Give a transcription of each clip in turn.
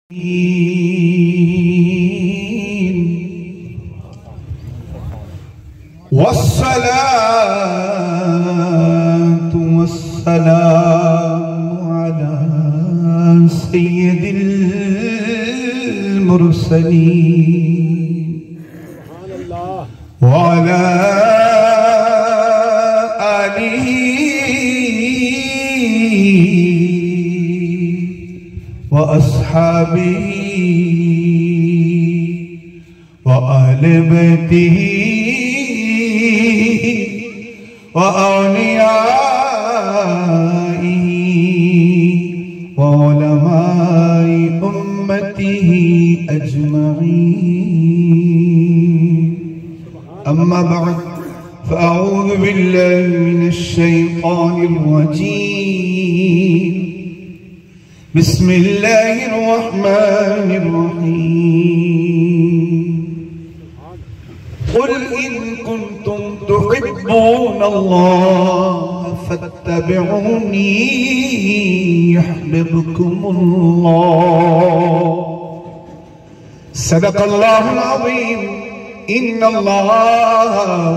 वस्सलातु वस्सलामु अला सय्यिदिल मुरसलीन व अला आलिहि व अस्हाबिही व अहले बैतिही व औलियाइही व उलमाए उम्मतिही अजमईन। अम्मा बअद फ़अऊज़ु बिल्लाहि मिनश शैतानिर रजीम। बिस्मिल्लाहिर रहमानिर रहीम। क़ुल इन कुन्तुम तुहिब्बूनल्लाह फत्तबिऊनी युह्बिबकुमुल्लाह। सदक़ल्लाहुल अज़ीम। इन्नल्लाह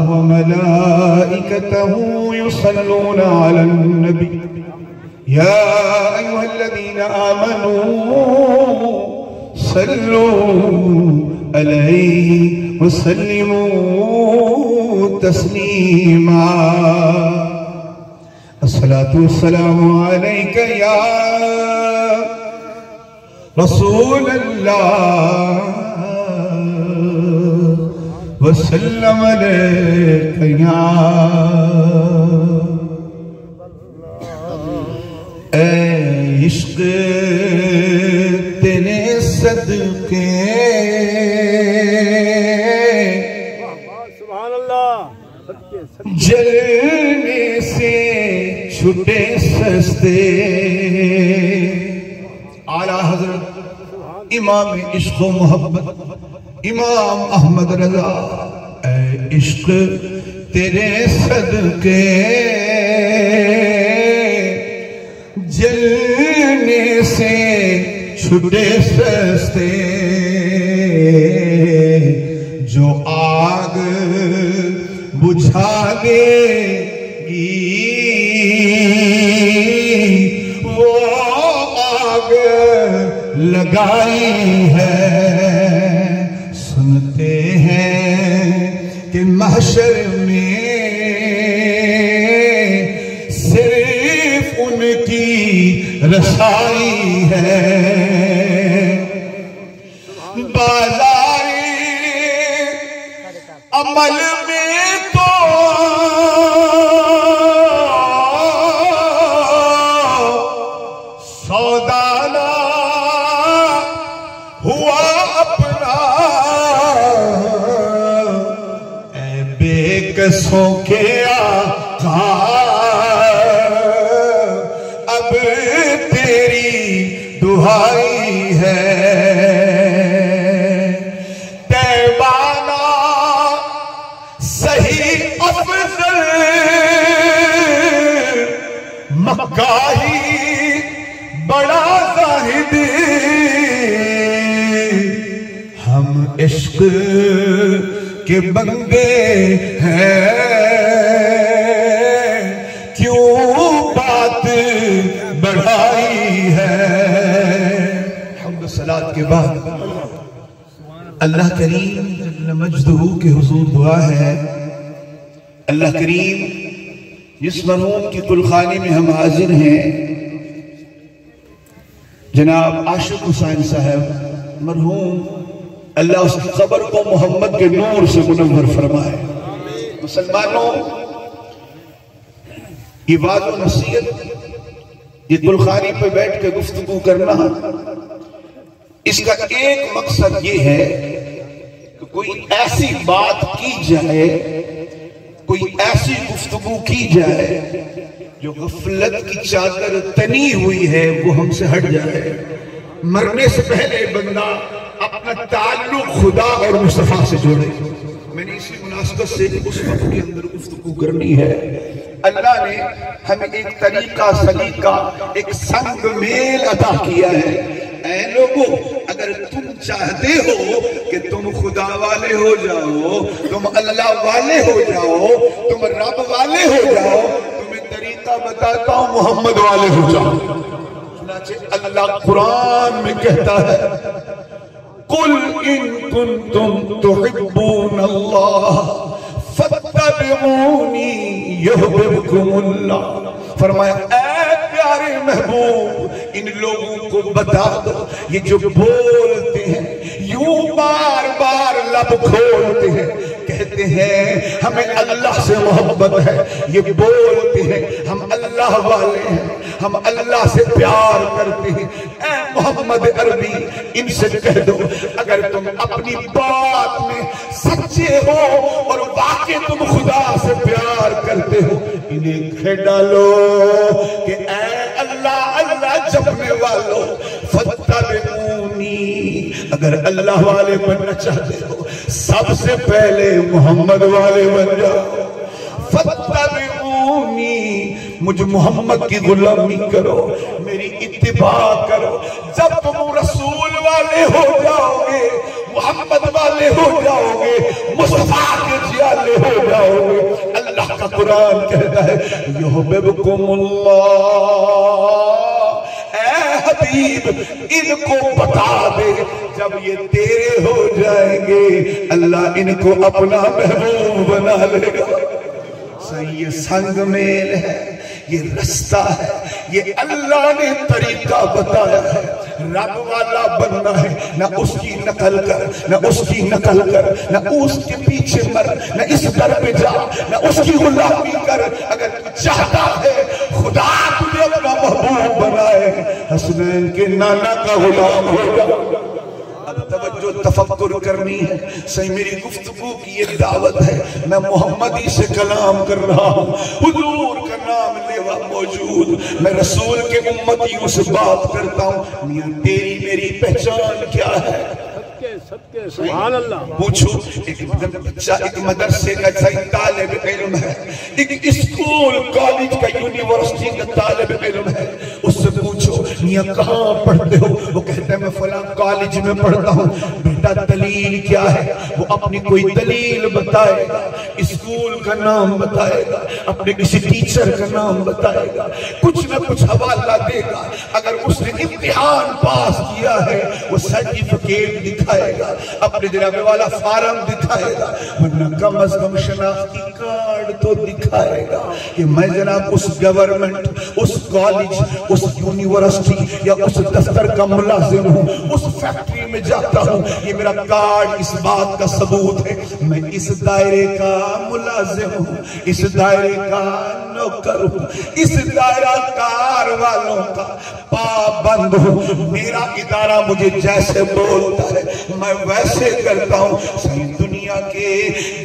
व मलाइकतहु युसल्लूना अलन नबी या अय्युहल्लज़ीना आमनू सल्लू अलैहि वसल्लिमू तस्लीमा। अस्सलातु वस्सलामु अलैका या रसूलल्लाह वसल्लम अलैका या इश्क़ तेरे सदके जलने से छुटे सस्ते। आला हज़रत इमाम इश्क़ व मोहब्बत इमाम अहमद रज़ा इश्क़ तेरे सदके जलने से छुटे सस्ते। जो आग बुझा देगी वो आग लगाई है। सुनते हैं कि महशर में सिर्फ उनकी रसाई है। बाज़ारे अमल में तो सौदाना हुआ अपना। ऐ बेकसों के आका अब तेरी दुहाई है। तैबाना सही अफजल मक्का ही बड़ा ज़ाहिद। हम इश्क के बंदे हैं क्यों बात बढ़ाई है। हम्द सलात के बाद अल्लाह करीम जल्ल मजदहू के हुजूर दुआ है। अल्लाह करीम जिस मरहूम की कुलखानी में हम हाजिर हैं जनाब आशिक हुसैन साहब मरहूम, अल्लाह उसकी कब्र को मोहम्मद के नूर से मुनव्वर फरमाए। मुसलमानों, ये बात और नसीहत, ये कुलखानी पे बैठ के गुफ्तगू करना, इसका एक मकसद ये है कि कोई ऐसी बात की जाए, कोई ऐसी गुफ्तगू की जाए जो गफलत की चादर तनी हुई है वो हमसे हट जाए। मरने से पहले बंदा अपना ताल्लुक खुदा और मुस्तफा से जोड़े। मैंने इसी मुनासबत से उस वक्त के अंदर गुफ्तगू करनी है। अल्लाह ने हमें एक तरीका सलीका, एक संग मेल अता किया है। ऐ लोगों, अगर तुम चाहते हो कि तुम खुदा वाले हो जाओ, तुम अल्लाह वाले हो जाओ, तुम रब वाले हो जाओ, तुम्हें तरीका बताता हूं, मोहम्मद वाले हो जाओ। अल्लाह कुरान में कहता है, कुल इन कुंतुम तुहिब्बूनल्लाह फत्तबिऊनी युहिब्बुकुमुल्लाह। फरमाया, ऐ प्यारे महबूब, इन लोगों को बता दो, ये जो बोलते हैं, यूं बार बार लब खोलते हैं, कहते हैं हमें अल्लाह से मोहब्बत है, ये बोलते हैं हम अल्लाह वाले हैं, हम अल्लाह से प्यार करते हैं। ऐ मोहम्मद अरबी, इनसे कह दो, अगर तुम अपनी बात में सच्चे हो और वाकई तुम खुदा से प्यार करते हो, इन्हें कह डालो कि ऐ अल्लाह अल्लाह जपने वालों, फत्तबिऊनी, अगर अल्लाह वाले बनना चाहते हो सबसे पहले मोहम्मद वाले बन जाओ। फत्तबिऊनी, मुझ मोहम्मद की गुलामी करो, मेरी इत्तिबा करो। जब तुम रसूल वाले हो जाओगे, मोहम्मद वाले हो जाओगे, मुस्तफा के जियाले हो जाओगे, अल्लाह का कुरान कहता है युहिब्बुकुमुल्लाह। ऐ हबीब, इनको बता दे, जब ये तेरे हो जाएंगे अल्लाह इनको अपना महबूब बना लेगा। सही, ये संग मेल है, ये रास्ता है, ये अल्लाह ने तरीका बताया है। रब वाला बनना है, ना उसकी नकल कर, ना उसकी नकल कर, ना उसके पीछे मर, ना इस दर पे जा, ना उसकी गुलामी कर। अगर तू चाहता है खुदा तुझे अपना महबूब बनाए, हसनैन के नाना का गुलाम होगा। अब तवज्जो तफक्कुर करनी है। सही, मेरी गुफ्तगू की ये दावत है, मैं मोहम्मदी से कलाम कर रहा हूँ, हुजूर का नाम लेवा मौजूद, मैं रसूल के उम्मतियों से बात करता हूँ। मियां तेरी मेरी पहचान क्या है? सबके सुभान अल्लाह। पूछो, एक बच्चा एक मदरसे का तालिब इल्म है, एक स्कूल कॉलेज का यूनिवर्सिटी का तालिब इल्म है, उससे पूछो मियां कहाँ पढ़ते हो? वो कहता है मैं फलां कॉलेज में पढ़ता हूँ। बेटा दलील क्या है? वो अपनी कोई दलील बताएगा, स्कूल का नाम बताएगा, अपने किसी टीचर का नाम बताएगा, कुछ ना कुछ हवाला देगा। अगर उसने इम्तिहान पास किया है वो सर्टिफिकेट दिखाएगा, अपने जनाबे वाला फार्म दिखाएगा, वरना कम अज कम शनाख्ती कार्ड तो दिखाएगा कि मैं जनाब उस गवर्नमेंट, उस कॉलेज, उस यूनिवर्सिटी या उस दफ्तर का मुलाजिम हूँ, उस फैक्ट्री में जाता हूँ, ये मेरा कार्ड इस बात का सबूत है, मैं इस दायरे का मुलाजिम हूँ, इस दायरे का नौकर हूँ, इस दायरा कार वालों का पाबंद हूँ। मेरा इदारा मुझे जैसे बोलता है मैं वैसे करता हूँ। सही, दुनिया के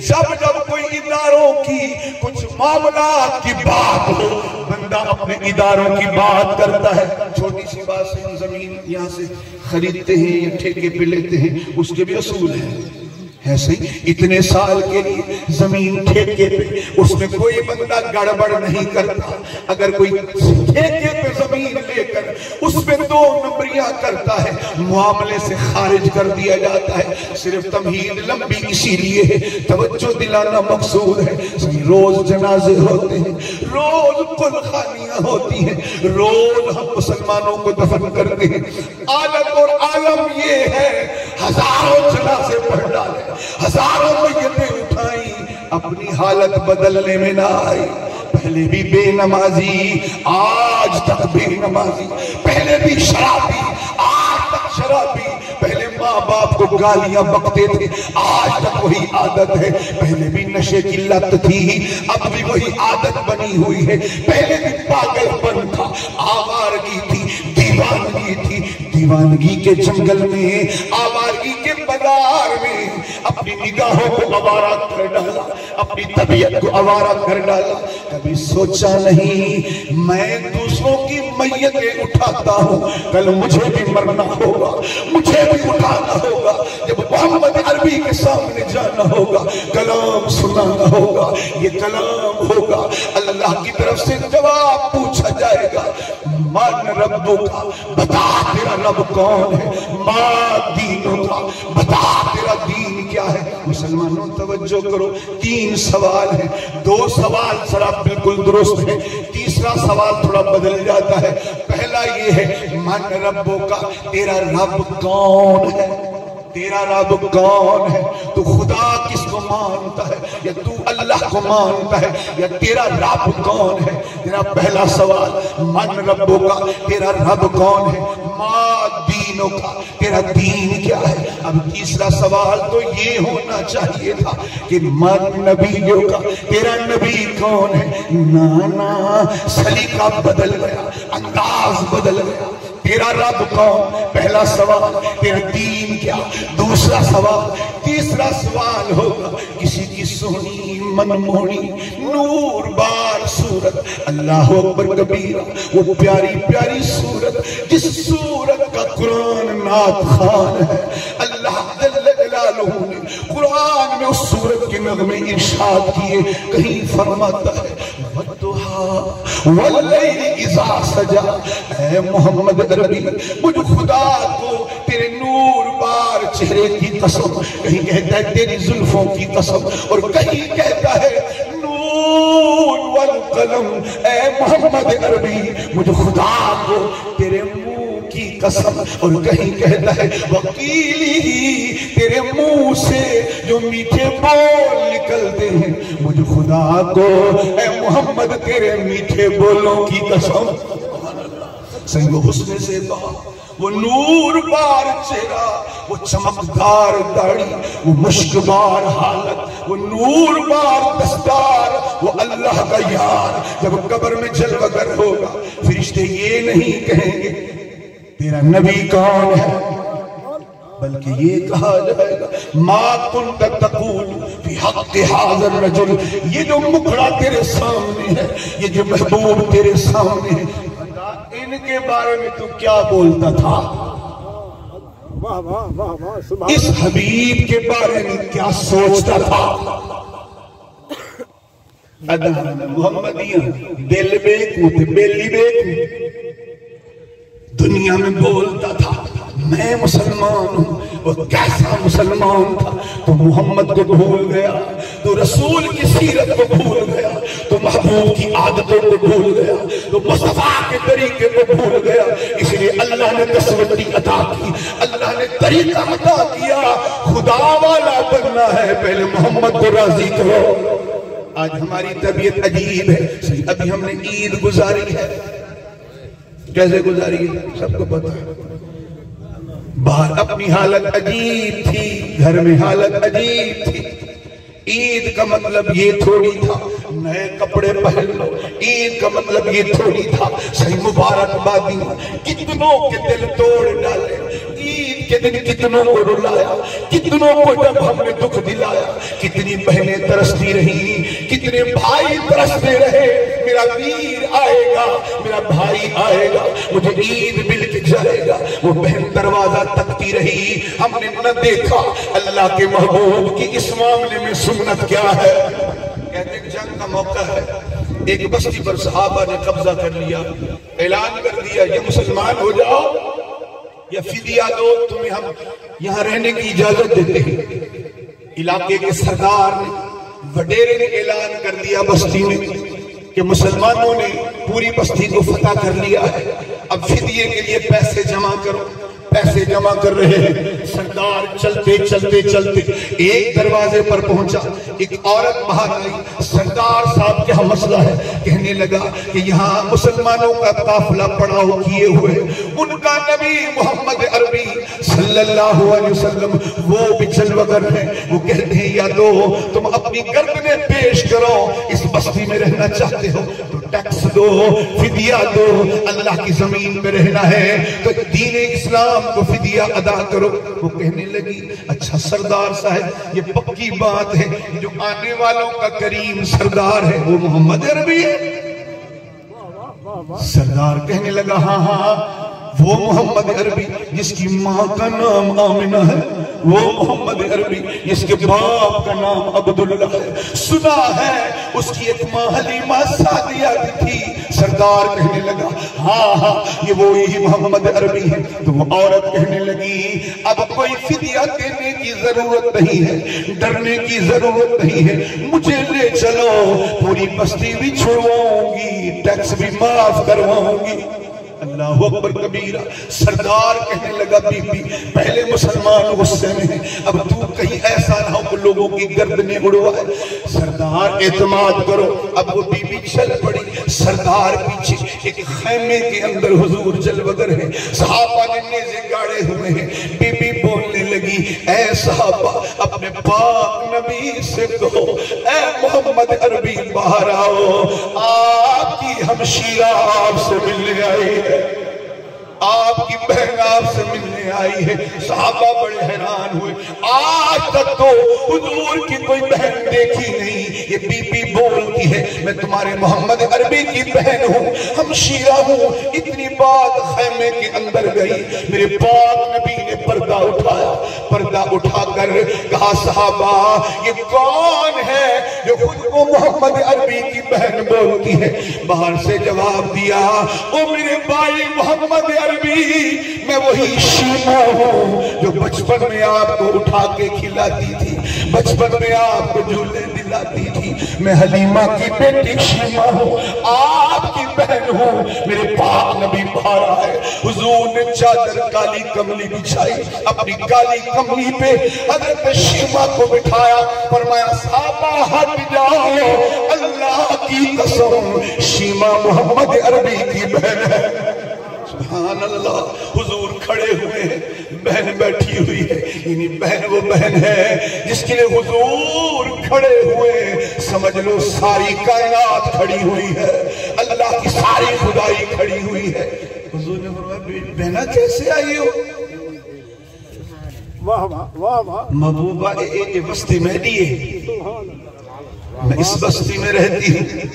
जब जब कोई इदारों की कुछ मामला की बात हो, बंदा अपने इदारों की बात करता है। छोटी सी बात से हम जमीन यहाँ से खरीदते हैं या ठेके पे लेते हैं, उसके भी असूल है सही। इतने साल के लिए जमीन ठेके पे, उसमें कोई बंदा गड़बड़ नहीं करता। अगर कोई ठेके पे जमीन लेकर उसमें 2 नंबरियां करता है, मामले से खारिज कर दिया जाता है। सिर्फ तमहीद लंबी इसीलिए है, तवज्जो दिलाना मकसूद है। रोज जनाजे होते हैं, रोज कुलखानियां होती हैं, रोज हम मुसलमानों को दफन करते हैं। आलत और आलम ये है, हजारों जनाजे पढ़ डाले, हजारों मय्यतें उठाई, अपनी हालत बदलने में ना आई। पहले भी बेनमाजी, आज तक बेनमाजी, पहले भी शराबी, आज तक शराबी, पहले माँ बाप को गालियां बकते थे, आज तक वही आदत है। पहले भी नशे की लत थी, अब भी वही आदत बनी हुई है। पहले भी पागलपन था, आवारगी थी, दीवानगी थी, दीवानगी के जंगल में, आवारगी के बाजार में अपनी निगाहों को आवारा कर डाला, अपनी तबीयत को आवारा कर डाला। कभी सोचा नहीं मैं दूसरों की मय्यतें उठाता हूँ, कल मुझे भी मरना होगा, मुझे भी उठाना होगा। जब मोहम्मद अरबी के सामने जाना होगा, कलाम सुनाना होगा, ये कलाम होगा, अल्लाह की तरफ से जवाब पूछा जाएगा। मन रब्बो का, बता तेरा रब कौन है। माँ दीनों का, बता तेरा दीन क्या है। मुसलमानों तवज्जो करो, 3 सवाल है। 2 सवाल सरा बिल्कुल दुरुस्त है, तीसरा सवाल थोड़ा बदल जाता है। पहला ये है मन रब्बो का, तेरा रब कौन है, तेरा रब कौन है। तू खुदा किसको मानता है, या तू अल्लाह को मानता है, या तेरा रब कौन है। तेरा पहला सवाल मन रब्बो का, तेरा रब कौन है। माँ दीनों का, तेरा दीन क्या है। अब तीसरा सवाल तो ये होना चाहिए था कि मन नबियों का, तेरा नबी कौन है। नाना सलीका बदल गया, अंदाज बदल गया। तेरा रब कौन, पहला सवाल। तेरा दीन क्या, दूसरा सवाल। तीसरा सवाल होगा किसी की सोनी मनमोहनी नूर बार सूरत, अल्लाह अकबर कबीरा, वो प्यारी प्यारी सूरत जिस सूरत का कुरान नात खान है। अल्लाह जल्ल जलालुहु ने कुरान में उस सूरत के नगमे इरशाद किए। कहीं फरमाता है वद्दुहा वल्लैलि इज़ा सजा। ऐ मोहम्मद अरबी, मुझ खुदा को तेरे नूर बार चेहरे की कसम, कहीं कहता है तेरी जुल्फों की कसम, और कहीं कहता है नून वल कलम। ऐ मोहम्मद अरबी, मुझ खुदा को तेरे मुंह की कसम, और कहीं कहता है वकीली, तेरे मुंह से जो मीठे बोल निकलते हैं। मुझ खुदा को ऐ मोहम्मद तेरे मीठे बोलों की कसम। संग हुस्न से कहा, वो नूर बार चेहरा, वो चमकदार दाढ़ी, वो मुश्कबार हालत, वो नूर बार दस्तार, वो अल्लाह का यार। जब कब्र में जलवगर होगा, फरिश्ते ये नहीं कहेंगे तेरा नबी कौन है, बल्कि ये कहा जाएगा मा कुंत तक़ूल फी हक़्क़ि हाज़िर रजुल। ये जो मुखड़ा तेरे सामने है, ये जो महबूब तेरे सामने है, इनके बारे में तू क्या बोलता था। वाह वाह वाह वाह, इस हबीब के बारे में क्या सोचता था। मोहम्मदिया दिल बेकू थे, बेली बेकू दुनिया में बोलता था मैं मुसलमान हूं। वो कैसा मुसलमान था, तो मोहम्मद को भूल गया, तो रसूल की सीरत को भूल गया, तो महबूब की आदतों को भूल गया, तो मुस्तफा के तरीके को भूल गया। इसलिए अल्लाह ने तस्वरी अता की, अल्लाह ने तरीका अता किया। खुदा वाला बनना है, पहले मोहम्मद को राजी करो। आज हमारी तबीयत अजीब है। अभी हमने ईद गुजारी है, कैसे गुजारी है सबको पता है। बाहर अपनी हालत अजीब थी, घर में हालत अजीब थी। ईद का मतलब ये थोड़ी था नए कपड़े पहन लो, ईद का मतलब ये थोड़ी था सही मुबारकबादी। कितनों के दिल तोड़ डाले, ईद के दिन कितनों को रुलाया, कितनों को जब हमने दुख दिलाया। कितनी बहनें तरसती रही, कितने भाई तरसते रहे, मेरा वीर आएगा, मेरा भाई आएगा, मुझे ईद मिल के जाएगा। वो बहन दरवाजा तकती रही, हमने न देखा अल्लाह के महबूब की इस मामले में सुन्नत क्या है। कहते जंग का मौका है, एक बस्ती पर सहाबा ने कब्जा कर लिया, ऐलान कर दिया ये मुसलमान हो जाओ या फिदिया दो, तुम्हें हम यहाँ रहने की इजाजत देते हैं। इलाके के सरदार ने, वडेरे ने ऐलान कर दिया बस्ती में कि मुसलमानों ने पूरी बस्ती को फतह कर लिया है, अब फिदिये के लिए पैसे जमा करो। पैसे जमा कर रहे हैं। सरदार चलते चलते चलते एक दरवाजे पर पहुंचा, एक औरत बाहर आई, सरदार साहब क्या मसला है। कहने लगा कि यहाँ मुसलमानों का काफिला पड़ाव किए हुए, उनका नबी मोहम्मद अरबी सल्लल्लाहु अलैहि वसल्लम वो भी चलवगर है। वो कहते हैं या तो तुम अपनी गर्दनें पेश करो, इस बस्ती में रहना चाहते हो तो टैक्स दो, फिदिया दो, अल्लाह की जमीन में रहना है तो दीन इस्लाम को फिदिया अदा करो। वो कहने लगी अच्छा सरदार साहब ये पक्की बात है, जो आने वालों का करीम सरदार है वो मोहम्मद अरबी है। सरदार कहने लगा हाँ हाँ वो मोहम्मद अरबी जिसकी माँ का नाम आमिना है, वो मोहम्मद अरबी जिसके बाप का नाम अब्दुल्ला है। सुना है उसकी एक माँ हलीमा सादिया भी थी। सरदार कहने लगा हाँ हाँ ये वो ही मोहम्मद अरबी है। तो वो औरत कहने लगी अब कोई फिदिया देने की जरूरत नहीं है, डरने की जरूरत नहीं है, मुझे ले चलो, पूरी बस्ती भी छुड़वाऊंगी, टैक्स भी माफ करवाऊंगी। अल्लाह अकबर कबीरा। सरदार कहने लगा बीबी पहले मुसलमान गुस्से में है, अब तू कहीं ऐसा ना हो कि लोगों की गर्दनें उड़वाए। सरदार एतमाद करो। अब वो बीबी चल पड़ी। सरदार पीछे एक खैमे के अंदर हुजूर जलवगर है, सहाबा ने नेज़े गाड़े हुए हैं। बीबी बोलने लगी ऐ सहाबा अपने पाक नबी से कहो ऐ मोहम्मद अरबी बाहर आओ, आपकी हमशीरा आपसे मिलने आई है, आपकी बहन आपसे मिलने आई है। सहाबा बड़े हैरान हुए, आज तक तो हुजूर की कोई बहन देखी नहीं। ये बीबी बोलती है मैं तुम्हारे मोहम्मद अरबी की बहन हूँ, हमशीरा हूँ। इतनी बात खैमे के अंदर गई, मेरे पाक नबी ने पर्दा उठाया, पर्दा उठाकर कहा सहाबा ये कौन है जो खुद को मोहम्मद अरबी की बहन बोलती है। बाहर से जवाब दिया ओ मेरे भाई मोहम्मद अरबी, मैं वही शीमा हूँ जो बचपन में आपको उठा के खिलाती थी, बचपन में आपको झूले दिलाती थी। मैं हलीमा की बेटी शीमा हूँ, आपकी बहन हूँ। मेरे पाक नबी बाहर आए, हुजूर ने चादर काली कमली बिछाई, अपनी काली कमली पे हजरत शीमा को बिठाया, फरमाया साहबा हट जाओ, अल्लाह की कसम शीमा मोहम्मद अरबी की बहन है। सुभान अल्लाह। हुजूर खड़े हुए हैं, बहन बैठी हुई है। यानी बहन वो बहन है जिसके लिए हुजूर खड़े हुए, समझ लो सारी कायनात खड़ी हुई है, अल्लाह की सारी खुदाई खड़ी हुई है। हुजूर ने फरमाया बहना कैसे आई हो? वाह वाह वाह वाह। महबूबा ये बस्ती में दिए, मैं इस बस्ती में रहती हूँ,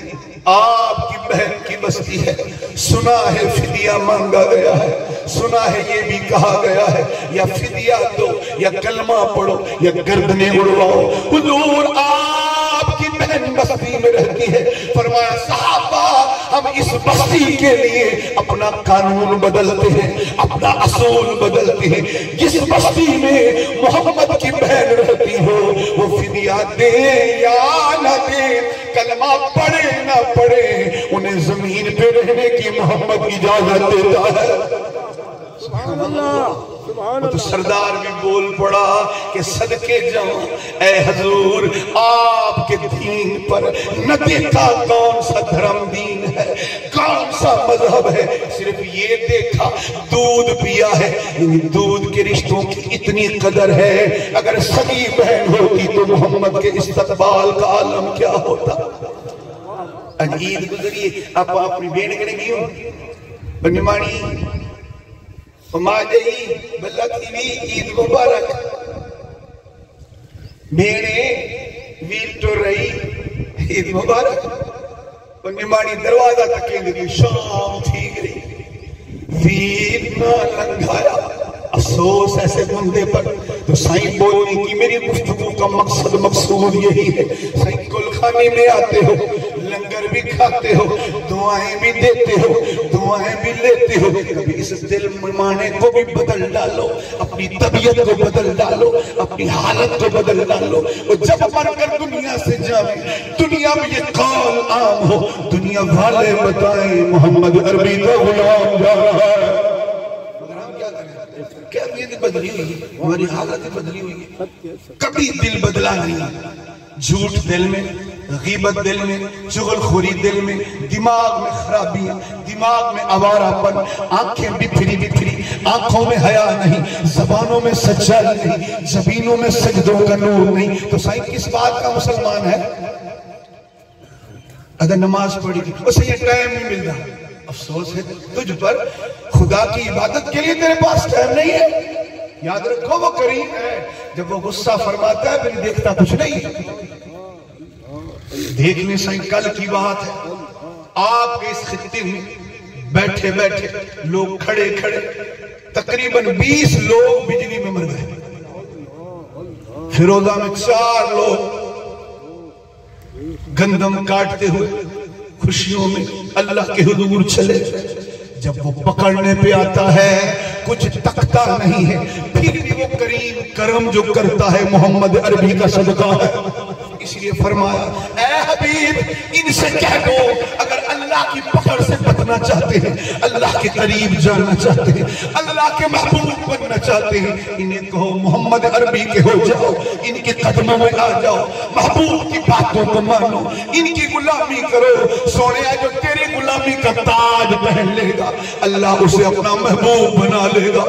आपकी बहन की बस्ती है। सुना है फिदिया मांगा गया है, सुना है ये भी कहा गया है या फिदिया दो या कलमा पढ़ो या गर्दनें उड़वाओ। हुजूर आपकी बहन बस्ती में रहती है। फरमाया सहाबा हम इस बस्ती के लिए अपना कानून बदलते हैं, अपना असूल बदलते हैं। जिस बस्ती में मोहम्मद की बहन रहती हो वो फिदिया दे या न दे, कलमा पढ़े ना पढ़े, उन्हें जमीन पे रहने की मोहम्मद इजाजत देता है। तो सरदार भी बोल पड़ा कि सदके जाऊं ऐ हजूर आपके दीन पर न देखा कौन सा धर्म दीन है, कौन सा मजहब है, सिर्फ ये देखा दूध पिया है। दूध के रिश्तों की इतनी कदर है, अगर सगी बहन होती तो मोहम्मद के इस्तकबाल का आलम क्या होता। ईद गुजरिए आप अपनी बेन करेंगी हो बनिमानी बल्ला थी ईद मुबारक भेड़े वीर तो रही ईद मुबारक। निमाणी दरवाजा तक लगी, शाम थी गई, वीर ना लंघाया, अफसोस ऐसे बंदे पर। तो साईं बोलने की मेरी गुफ्तगू का मकसूद यही है, साईं गुलखाने में आते हो, लंगर भी खाते हो, दुआएं भी देते हो, दुआएं भी लेते हो, कभी इस दिल माने को भी बदल डालो, अपनी तबीयत को बदल डालो, अपनी हालत को बदल डालो। और जब मरकर दुनिया से जाए, दुनिया में ये कौल आम हो, दुनिया वाले बताएं मोहम्मद अरबी का गुलाम जा रहा है। क्या बदली हुई है, हमारी हालत बदली हुई है। कभी दिल बदला नहीं, झूठ दिल में, गीबत दिल में, चुगलखोरी दिल में, दिमाग में खराबियां, दिमाग में आवारापन, आंखें बिखरी बिखरी, आंखों में हया नहीं, जबानों में सच्चाई नहीं, जबीनों में सजदों का नूर नहीं। तो साईं किस बात का मुसलमान है? अगर नमाज पढ़ी उसे ये टाइम नहीं मिलता, अफसोस है तुझ पर, खुदा की इबादत के लिए तेरे पास टाइम नहीं है। याद रखो वो करीम है, जब वो गुस्सा फरमाता है फिर देखता कुछ नहीं है। देखने से कल की बात है, आपके इस खित्ते में बैठे बैठे लोग खड़े खड़े, तकरीबन 20 लोग बिजली में मर गए। फिरोजा में 4 लोग गंदम काटते हुए खुशियों में अल्लाह के हुजूर चले। जब वो पकड़ने पे आता है कुछ तकता नहीं है, फिर भी वो करीम करम जो करता है मोहम्मद अरबी का सदका है। इसलिए फरमाया, ऐ हबीब इनसे कह दो अगर अल्लाह की पकड़ से बचना चाहते हैं, अल्लाह के करीब जाना चाहते हैं, अल्लाह के महबूब बनना चाहते हैं, इन्हें कहो मोहम्मद अरबी के हो जाओ, इनके कदमों में आ जाओ, महबूब की बातों को मानो, इनकी गुलामी करो। सोने जो तेरी गुलामी का ताज पहन लेगा, अल्लाह उसे अपना महबूब बना लेगा।